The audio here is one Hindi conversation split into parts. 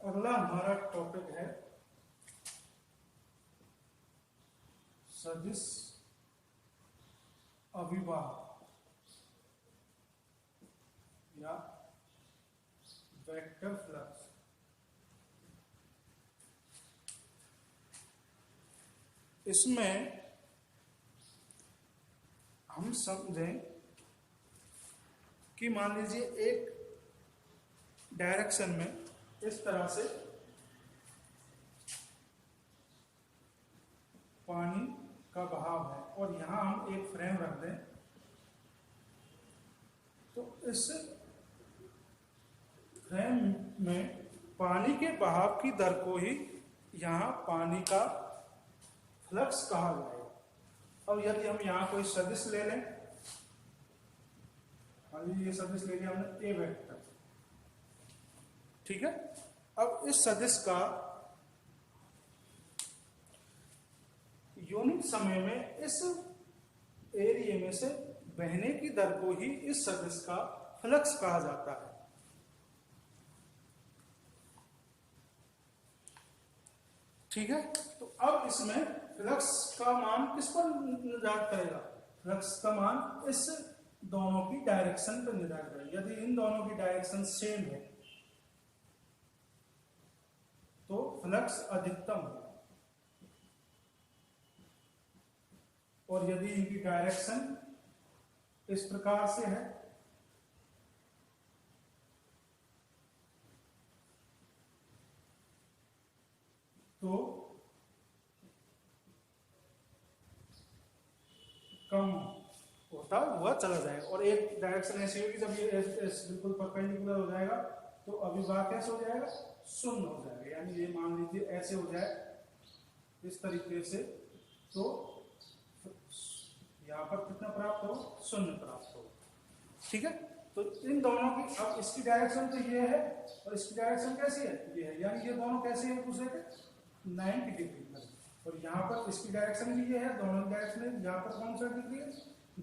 अगला हमारा टॉपिक है सदिश अविभाज्य या वेक्टर फ्लक्स। इसमें हम समझें कि मान लीजिए एक डायरेक्शन में इस तरह से पानी का बहाव है और यहां हम एक फ्रेम रख दें तो इस फ्रेम में पानी के बहाव की दर को ही यहां पानी का फ्लक्स कहा जाएगा। अब यदि हम यहां कोई सदिश ले लें, मान लीजिए ये सदिश ले लिया हमने ए वेक्टर, ठीक है। अब इस सदिश का यूनिट समय में इस एरिया में से बहने की दर को ही इस सदिश का फ्लक्स कहा जाता है। ठीक है, तो अब इसमें फ्लक्स का मान किस पर निर्धारित करेगा? फ्लक्स का मान इस दोनों की डायरेक्शन पर निर्धारित करेगा। यदि इन दोनों की डायरेक्शन सेम है तो फ्लक्स अधिकतम है, और यदि इनकी डायरेक्शन इस प्रकार से है तो कम होता हुआ चला जाएगा। और एक डायरेक्शन ऐसी होगी जब ये बिल्कुल परपेंडिकुलर हो जाएगा तो अभिभाज्य कैसे हो जाएगा? शून्य हो जाएगा। यानी ये मान लीजिए ऐसे हो जाए इस तरीके से, तो यहां पर कितना प्राप्त हो? शून्य प्राप्त हो। ठीक है, तो इन दोनों की, अब इसकी डायरेक्शन तो ये है और इसकी डायरेक्शन कैसी है? ये है। यानी ये दोनों कैसे है? एक दूसरे के 90 डिग्री पर। और यहाँ पर इसकी डायरेक्शन भी ये है, दोनों की डायरेक्शन यहाँ पर कौन सा डिग्री है?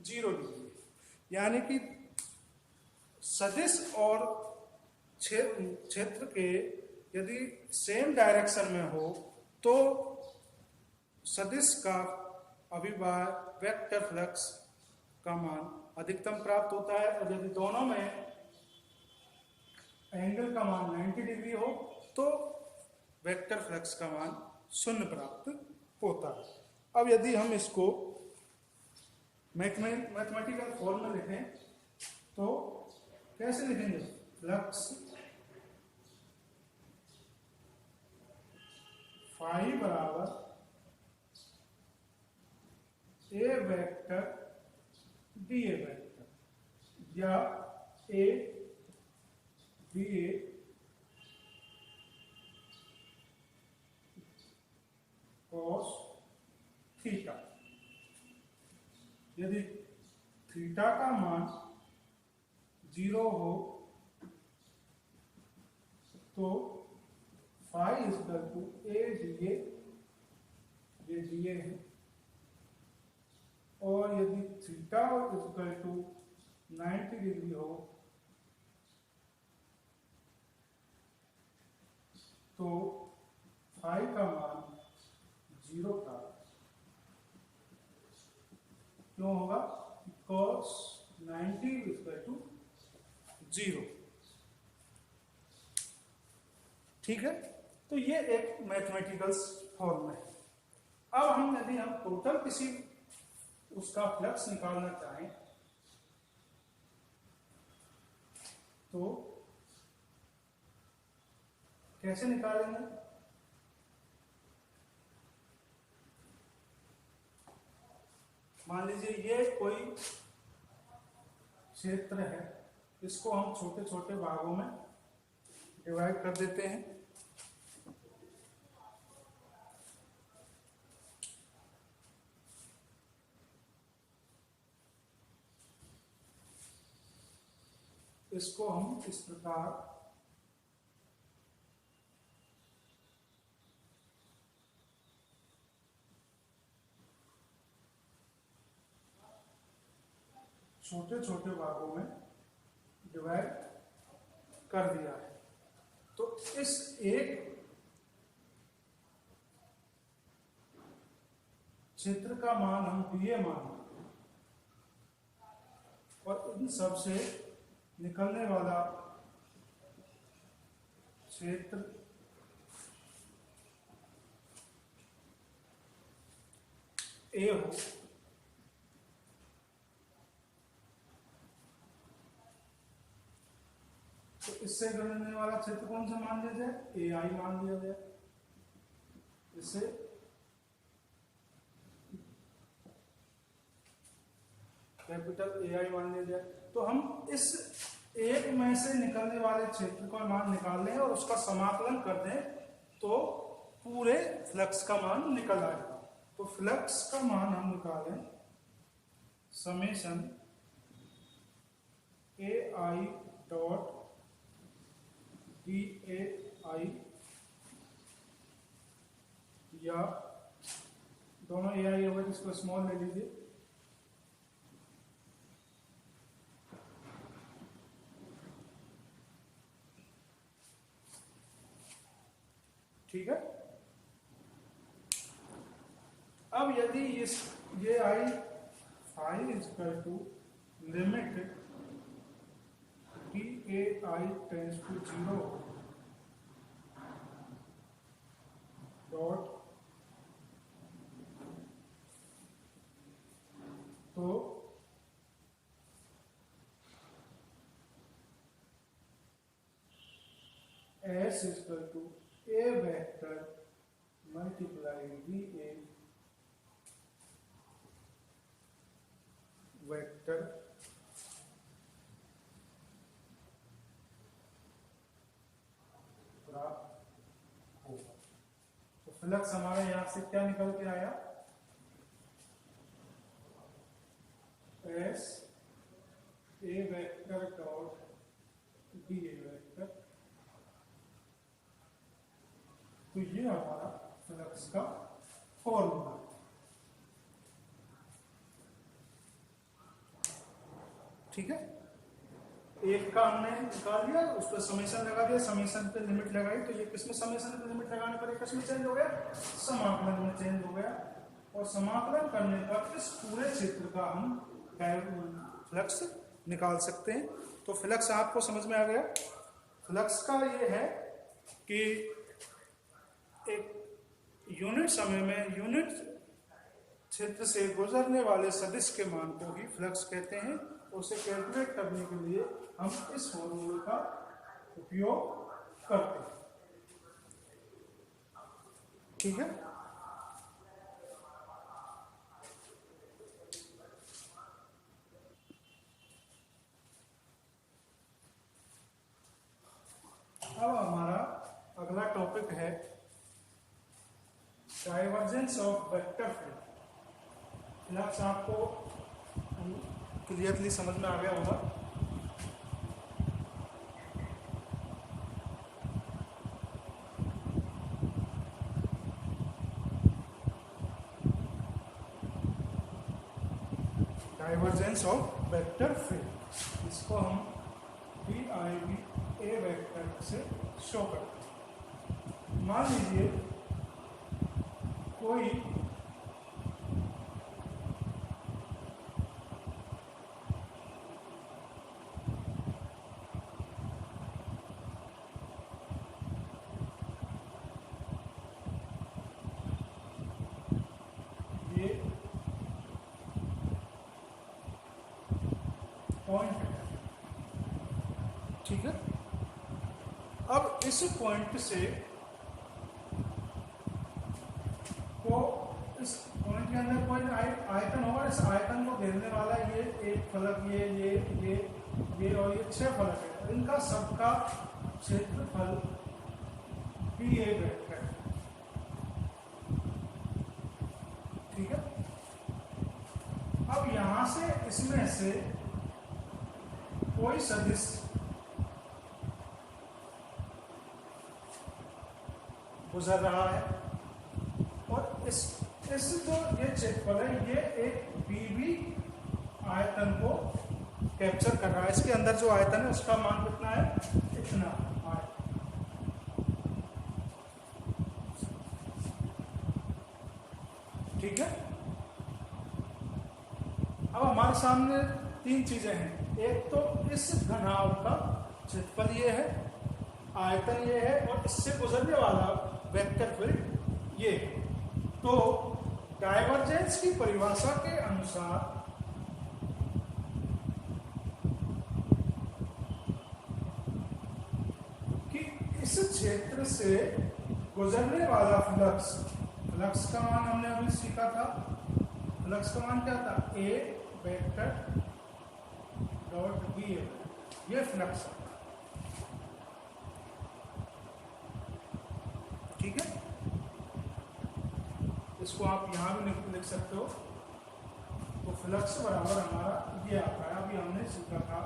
0 डिग्री। यानी कि सदिश और क्षेत्र के यदि सेम डायरेक्शन में हो तो सदिश का अविभाज्य वेक्टर फ्लक्स का मान अधिकतम प्राप्त होता है, और यदि दोनों में एंगल का मान 90 डिग्री हो तो वेक्टर फ्लक्स का मान शून्य प्राप्त होता है। अब यदि हम इसको मैथमेटिकल फॉर्म में लिखें तो कैसे लिखेंगे? फ्लक्स फाई बराबर A vector D A vector, या A D A cos theta. यदि थीटा का मान 0 हो तो phi equal to A D A, ये डी ए है, और यदि थीटा इक्वल टू 90 डिग्री हो तो फाई का मान 0 का क्यों होगा? cos 90 equal to 0। ठीक है, तो ये एक मैथमेटिकल फॉर्म है। अब हम यदि हम टोटल किसी उसका फ्लक्स निकालना चाहें तो कैसे निकालेंगे? मान लीजिए ये कोई क्षेत्र है, इसको हम छोटे छोटे भागों में डिवाइड कर देते हैं। इसको हम इस प्रकार छोटे छोटे भागों में डिवाइड कर दिया है। तो इस एक क्षेत्र का मान हम DA मान और इन सब से निकलने वाला क्षेत्र A हो, तो इससे निकलने वाला क्षेत्र कौन सा मान लिया जाए? AI मान लिया जाए। इससे कैपिटल AI मान लिया जाए। तो हम इस एक में से निकलने वाले क्षेत्र का मान निकाल लें और उसका समाकलन कर दें तो पूरे फ्लक्स का मान निकल आएगा। तो फ्लक्स का मान हम निकालें समेशन AI डॉट DAI या दोनों AI होगा जिसको स्मॉल ले लीजिए, ठीक है। अब यदि ये I phi is equal to limit DAI tends to 0 dot, तो S is equal to A vector multiply DA vector प्राप्त होगा। तो फ्लक्स हमारे यहां से क्या निकल के आया? S A vector dot DA vector. तो ये हमारा फ्लक्स का फॉर्मूला है, ठीक है। एक का हमने निकाल दिया, उस पर समेशन लगा दिया, समेशन पे लिमिट लगाई, तो ये किसमें समेशन पे लिमिट लगाने पर एक किसमें चेंज हो गया? समाकलन में चेंज हो गया। और समाकलन करने पर इस पूरे क्षेत्र का हम फ्लक्स निकाल सकते हैं। तो फ्लक्स आपको समझ में आ गया। फ्लक्स का ये है कि एक यूनिट समय में यूनिट क्षेत्र से गुजरने वाले सदिश के मान को ही फ्लक्स कहते हैं। उसे कैलकुलेट करने के लिए हम इस फॉर्मूले का उपयोग करते हैं, ठीक है। अब हमारा अगला टॉपिक है divergence of vector field. Flux आपको क्लियरली समझ में आ गया होगा। डाइवर्जेंस ऑफ वेक्टर फील्ड, इसको हम DIV A वेक्टर से शो करते हैं। मान लीजिए कोई पॉइंट है, ठीक है। अब इस पॉइंट से को इस पॉइंट के अंदर कोई आयतन होगा। इस आयतन को घेरने वाला ये एक फलक, ये और ये 6 फलक है। इनका सबका क्षेत्रफल भी एक वेक्टर है, ठीक है। अब यहां से इसमें से कोई सदिश गुजर रहा है और इस जो ये क्षेत्रफल है ये एक BB आयतन को कैप्चर कर रहा है। इसके अंदर जो आयतन है उसका मान कितना है? इतना आयतन, हमारे सामने तीन चीजें हैं। एक तो इस घनाभ का क्षेत्रफल ये है, आयतन ये है, और इससे गुजरने वाला वेक्टर फील्ड ये है। तो डाइवर्जेंस की परिभाषा के अनुसार कि इस क्षेत्र से गुजरने वाला फ्लक्स, फ्लक्स का मान हमने अभी सीखा था। फ्लक्स का मान क्या था? ए वेक्टर डॉट बी, ये फ्लक्स है। ठीक है, इसको आप यहां भी लिख सकते हो। तो फ्लक्स बराबर हमारा ये आता है, अभी हमने सीखा था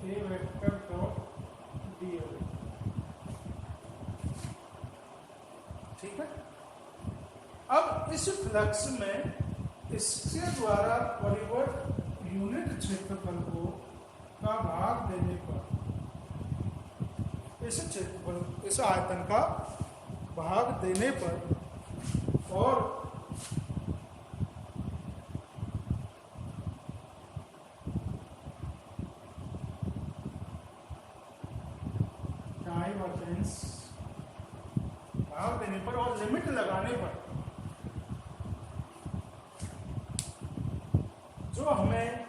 ए वेक्टर डॉट डी। ठीक है, अब इस फ्लक्स में इसके द्वारा परिवर्त यूनिट क्षेत्रफल को का भाग देने पर, इस क्षेत्रफल, इस आयतन का भाग देने पर, और डाइवर्जेंस भाग देने पर और लिमिट लगाने पर जो हमें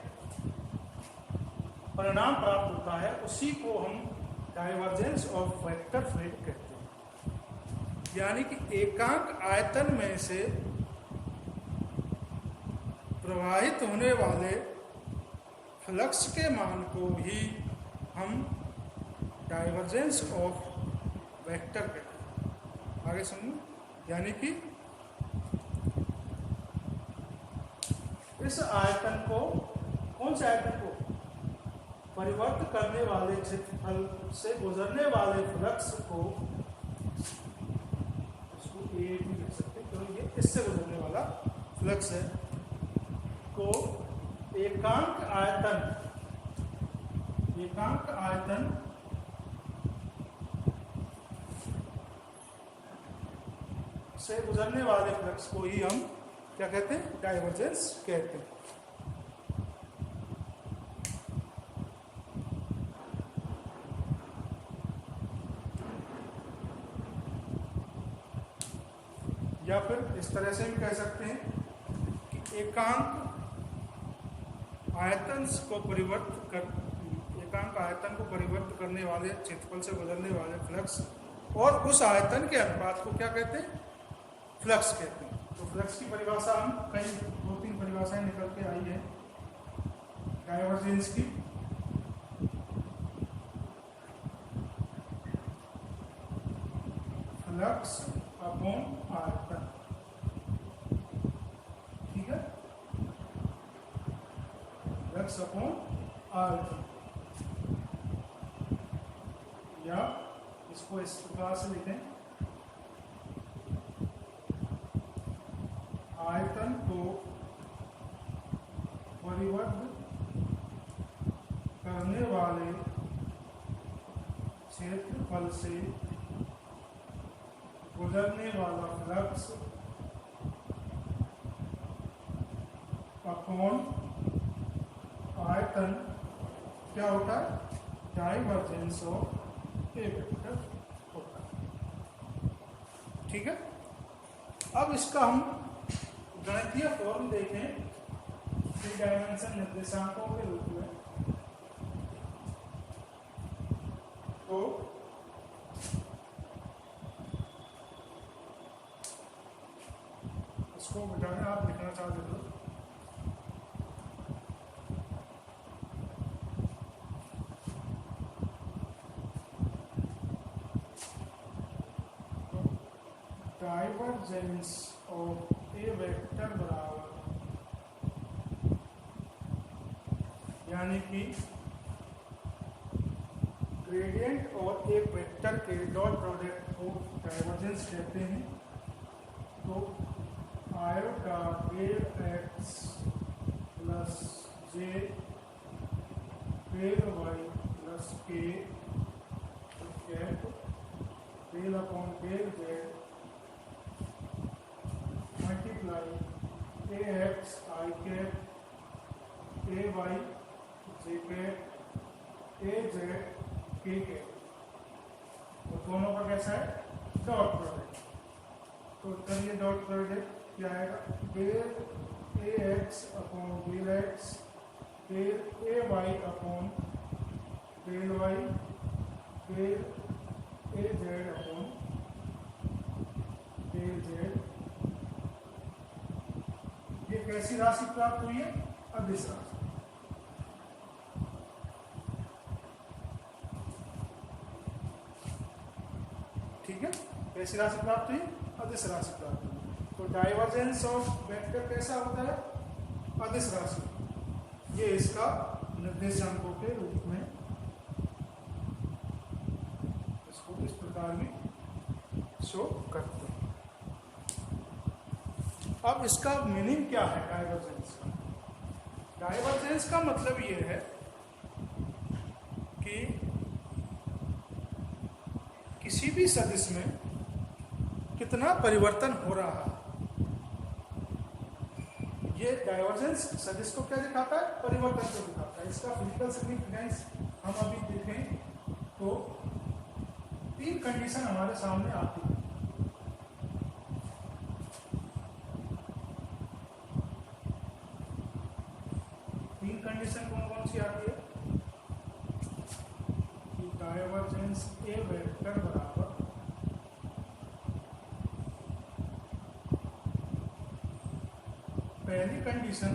परिणाम प्राप्त होता है उसी को हम डाइवर्जेंस ऑफ वेक्टर फील्ड कहते हैं। यानी कि एकांक आयतन में से प्रवाहित होने वाले फ्लक्स के मान को ही हम डाइवर्जेंस ऑफ वेक्टर कहते हैं। आगे समझो, यानी कि इस आयतन को, कौन से आयतन को? परिवर्त करने वाले क्षेत्रफल से गुजरने वाले फ्लक्स को, इसको ए भी लिख सकते हैं, तो ये इससे गुजरने वाला फ्लक्स है, को एकांक आयतन, एकांक आयतन से गुजरने वाले फ्लक्स को ही हम क्या कहते हैं? डाइवर्जेंस कहते हैं। या फिर इस तरह से भी कह सकते हैं कि एकांक आयतन को परिवर्त करने वाले क्षेत्रफल से गुजरने वाले फ्लक्स और उस आयतन के अनुपात को क्या कहते हैं? फ्लक्स कहते हैं। तो फ्लक्स की परिभाषा हम कई 2-3 परिभाषाएं निकल के आई है डाइवर्जेंस की। फ्लक्स अपॉन आयतन, ठीक है, फ्लक्स अपॉन आयतन, या इसको इस प्रकार से लिखें, आयतन को परिवर्त करने वाले क्षेत्रफल से गुजरने वाला फ्लक्स अपॉन आयतन क्या होता है? डाइवर्जेंस ऑफ ए वेक्टर होता है। ठीक है, अब इसका हम गणितीय फॉर्म देखें 3 डायमेंशन निर्देशांकों के रूप में। तो इसको मिटाने आप लिखना चाहते हो डाइवर्जेंस ऑफ ए वेक्टर बराबर, यानी कि ग्रेडियंट और एक वेक्टर के डॉट प्रोडक्ट को डाइवर्जेंस कहते हैं। तो iota del X plus J del Y plus K cap del upon del Z multiply A Y J cap A Z K cap, तो दोनों का कैसा है डॉट प्रोडक्ट। तो करिए डॉट प्रोडक्ट क्या आएगा, del A X upon del X, del A Y upon del Y, del A Z upon del Z. ये कैसी राशि प्राप्त हुई है, अदिश राशि। ठीक है, कैसी राशि प्राप्त हुई, अदिश राशि प्राप्त हुई। तो डाइवर्जेंस ऑफ वेक्टर कैसा होता है, अदिश राशि। ये इसका निर्देशांकों के रूप में इसको इस प्रकार भी शो करते हैं। अब इसका मीनिंग क्या है डाइवर्जेंस का। डाइवर्जेंस का मतलब ये है कि किसी भी सदिश में कितना परिवर्तन हो रहा है। ये डाइवर्जेंस सदिश को क्या दिखाता है, परिवर्तन को दिखाता है। इसका फिजिकल सिग्निफिकेंस हम अभी देखें तो 3 कंडीशन हमारे सामने आती है। कंडीशन कौन कौन सी आती है कि डाइवर्जेंस ए वेक्टर बराबर पहली कंडीशन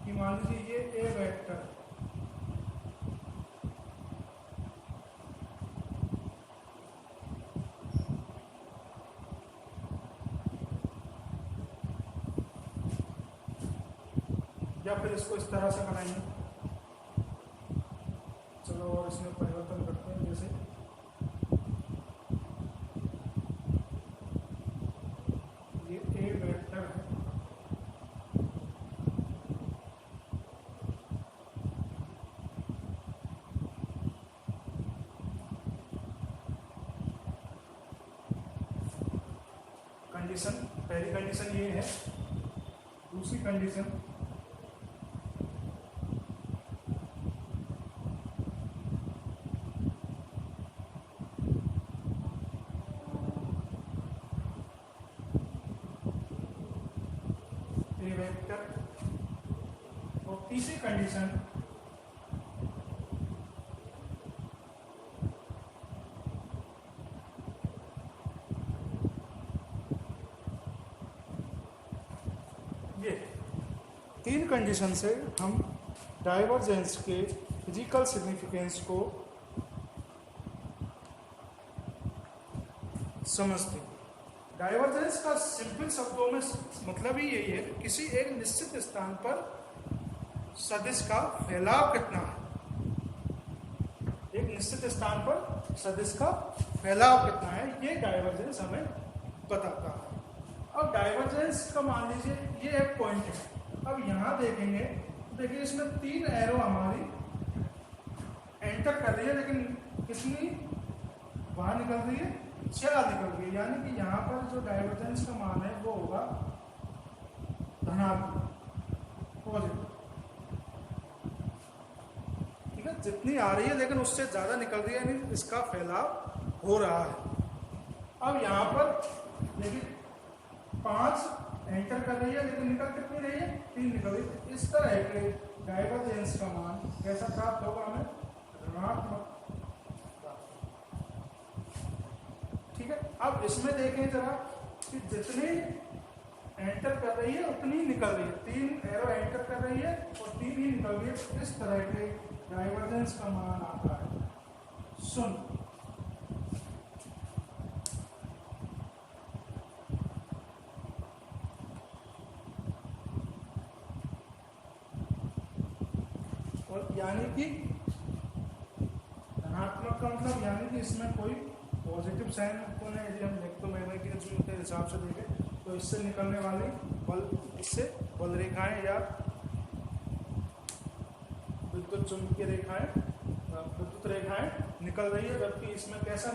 कि मान लीजिए ये ए वेक्टर या फिर इसको इस तरह से बनाएंगे, चलो और इसमें परिवर्तन करते हैं। जैसे ये ए वेक्टर है, कंडीशन पहली कंडीशन ये है। दूसरी कंडीशन वेक्टर, और तीसरी कंडीशन ये 3 कंडीशन से हम डाइवर्जेंस के फिजिकल सिग्निफिकेंस को समझते हैं। डाइवर्जेंस का सिंपल शब्दों में मतलब ही यही है, किसी एक निश्चित स्थान पर सदिश का फैलाव कितना है। एक निश्चित स्थान पर सदिश का फैलाव कितना है, ये डाइवर्जेंस हमें बताता है। अब डाइवर्जेंस का मान लीजिए ये एक पॉइंट है। अब यहाँ देखेंगे, देखिए इसमें 3 एरो हमारी एंटर कर रही है, लेकिन कितनी बाहर निकल रही है, 6 निकल रही है। यानी कि यहाँ पर जो डाइवर्जेंस का मान है वो होगा धनात्मक, पॉजिटिव। ठीक है, जितनी आ रही है लेकिन उससे ज्यादा निकल रही है, यानी इसका फैलाव हो रहा है। अब यहाँ पर देखिए 5 एंटर कर रही है, लेकिन निकल कितनी रही है, 3 निकल रही है। इस तरह के डाइवर्जेंस का मान कैसा प्राप्त होगा, हमें ऋणात्मक। ठीक है, अब इसमें देखें जरा कि जितनी एंटर कर रही है उतनी निकल रही है। 3 एरो एंटर कर रही है और 3 ही निकल रही है। तो इस तरह के डाइवर्जेंस का मान आता है 0। और यानी कि धनात्मक का मतलब यानी कि इसमें कोई पॉजिटिव साइन को नहीं। यदि हम इलेक्ट्रोमैग्नेटिज्म के हिसाब से देखें तो इससे निकलने वाली बल, इससे बल रेखाएं या विद्युत चुंबकीय रेखाएं, विद्युत रेखाएं निकल रही है, जबकि इसमें कैसा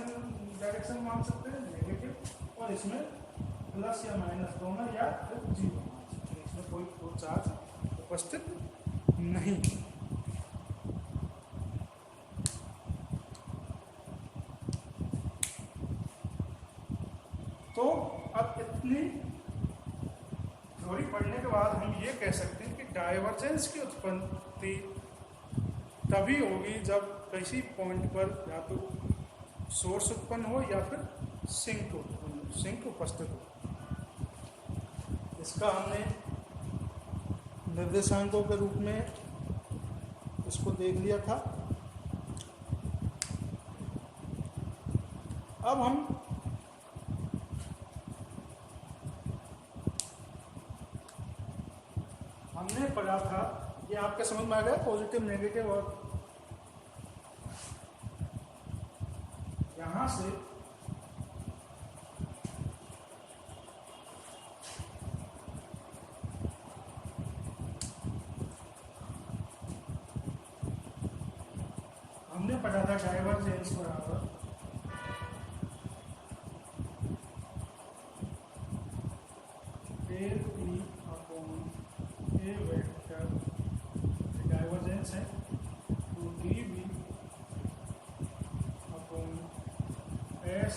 डायरेक्शन मान सकते हैं, नेगेटिव, और इसमें प्लस या माइनस दोनों या फिर जीरो मान सकते हैं। इसमें कोई चार्ज उपस्थित नहीं। तो अब इतनी थ्योरी पढ़ने के बाद हम ये कह सकते हैं कि डाइवर्जेंस की उत्पत्ति तभी होगी जब किसी पॉइंट पर या तो सोर्स उत्पन्न हो या फिर सिंक उपस्थित हो। इसका हमने निर्देशांकों के रूप में इसको देख लिया था। अब हमने पढ़ा था, ये आपके समझ में आ गया पॉजिटिव नेगेटिव, और यहां से हमने पढ़ा था डाइवर्जेंस बराबर A P upon A vector, divergence है, तो डी बी अपॉन एस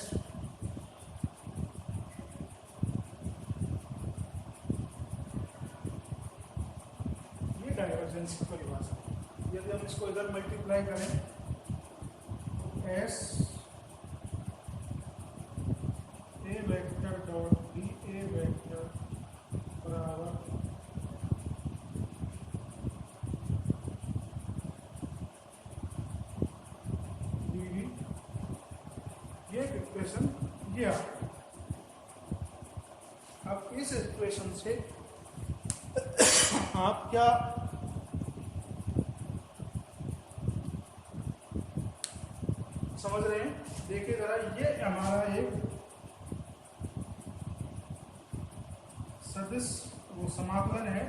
ये डाइवर्जेंस की परिभाषा। यदि हम इसको इधर मल्टीप्लाई करें तो S A vector dot D A vector बराबर डी वी, ये इक्वेशन ये आ गई। अब इस इक्वेशन से आप क्या समझ रहे हैं? देखिए जरा, ये हमारा एक सदिश वो समाकलन है।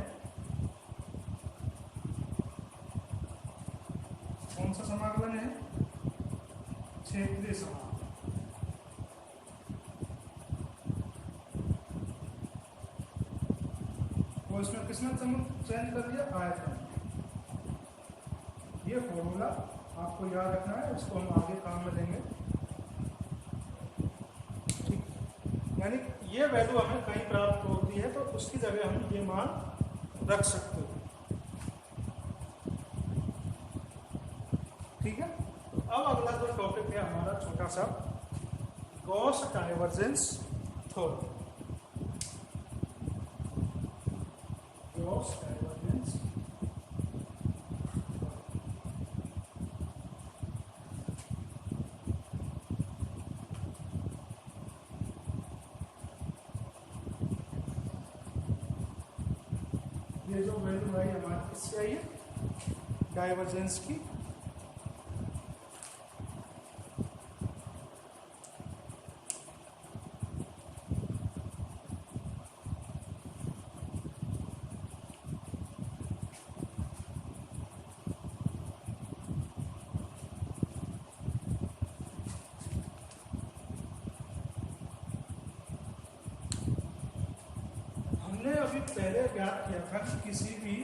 कौन सा समाकलन है? क्षेत्रीय समाकलन। तो इसमें किसने चेंज कर दिया? आयतन। ये फॉर्मूला आपको याद रखना है, इसको हम आगे काम में लेंगे। ठीक, यानी ये वैल्यू हमें कहीं प्राप्त होती है तो उसकी जगह हम ये मान रख सकते हैं। ठीक है, तो अब अगला जो टॉपिक है हमारा छोटा सा, Gauss divergence theorem. Gauss divergence ये जो वैल्यू आई हमारी किससे आई है? डाइवर्जेंस की। हमने अभी पहले ज्ञात किया था कि किसी भी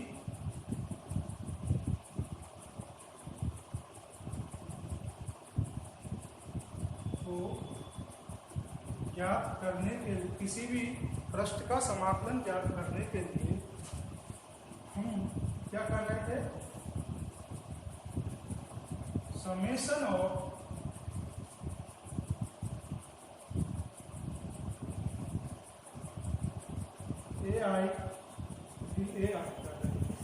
को ज्ञात करने के लिए, किसी भी पृष्ठ का समाकलन ज्ञात करने के लिए हम क्या कर रहे थे? Summation of A I D A I कर रहे हैं।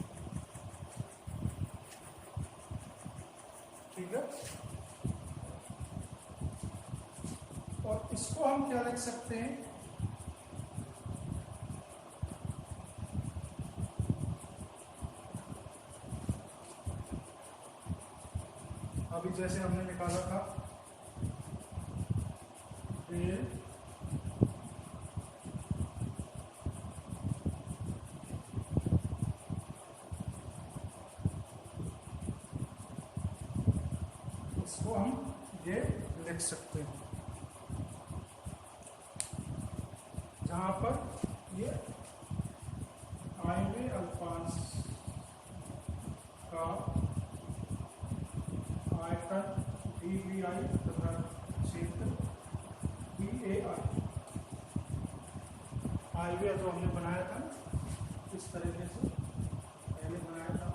ठीक है, और इसको हम क्या लिख सकते हैं? अभी जैसे हमने निकाला था डेल इसको हम ये लिख सकते हैं, जहां पर ये आएंगे अल्फांस आई तथा क्षेत्र BAI। हाईवे तो हमने बनाया था इस तरीके से, पहले बनाया था,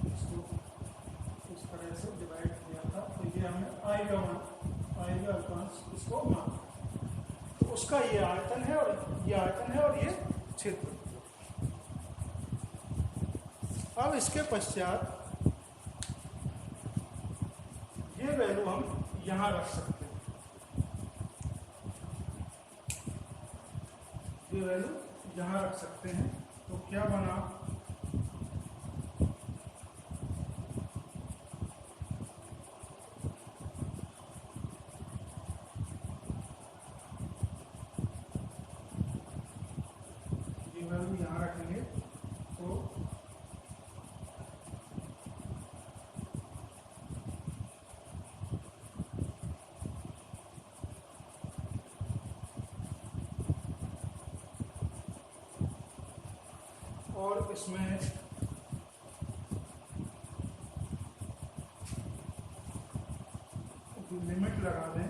इसको इस तरह से डिवाइड किया था, तो ये हमने हाईवे अल्पांश इसको माना, तो उसका ये आयतन है और ये आयतन है और ये क्षेत्र। अब इसके पश्चात ये वैल्यू हम यहां रख सकते हैं, ये वैल्यू यहां रख सकते हैं। तो क्या बना, ये वैल्यू यहां रखेंगे तो और इसमें लिमिट लगा दें,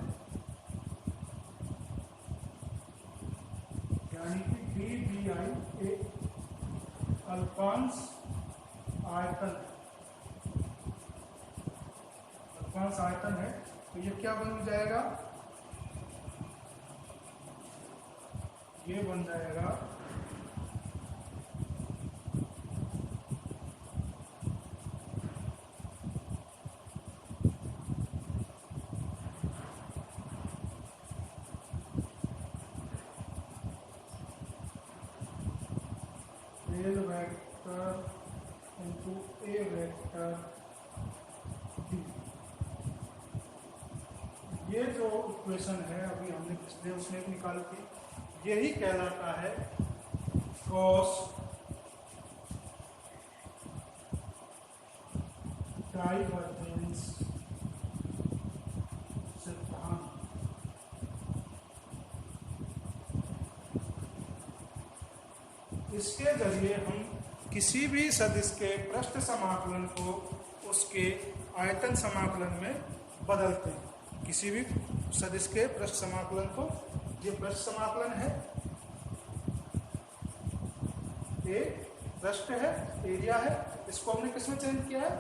यानी कि DBI एक अल्पांश आयतन है, तो ये क्या बन जाएगा, ये बन जाएगा L vector into A vector D। ये जो इक्वेशन है अभी हमने पिछले उसमें निकाल के, यही कहलाता है गॉस डाइवर्जेंस सिद्धांत। इसके जरिए हम किसी भी सदिश के पृष्ठ समाकलन को उसके आयतन समाकलन में बदलते हैं। किसी भी सदिश के पृष्ठ समाकलन को, ये पृष्ठ समाकलन है, ये पृष्ठ है, एरिया है, इसको हमने किसमें चेंज किया है,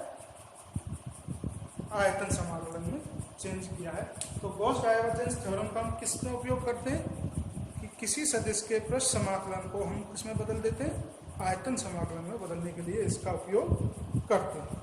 आयतन समाकलन में चेंज किया है। तो गॉस डाइवर्जेंस थ्योरम का हम किस में उपयोग करते हैं कि किसी सदिश के पृष्ठ समाकलन को हम किसमें बदल देते हैं, आयतन समाकलन में बदलने के लिए इसका उपयोग करते हैं।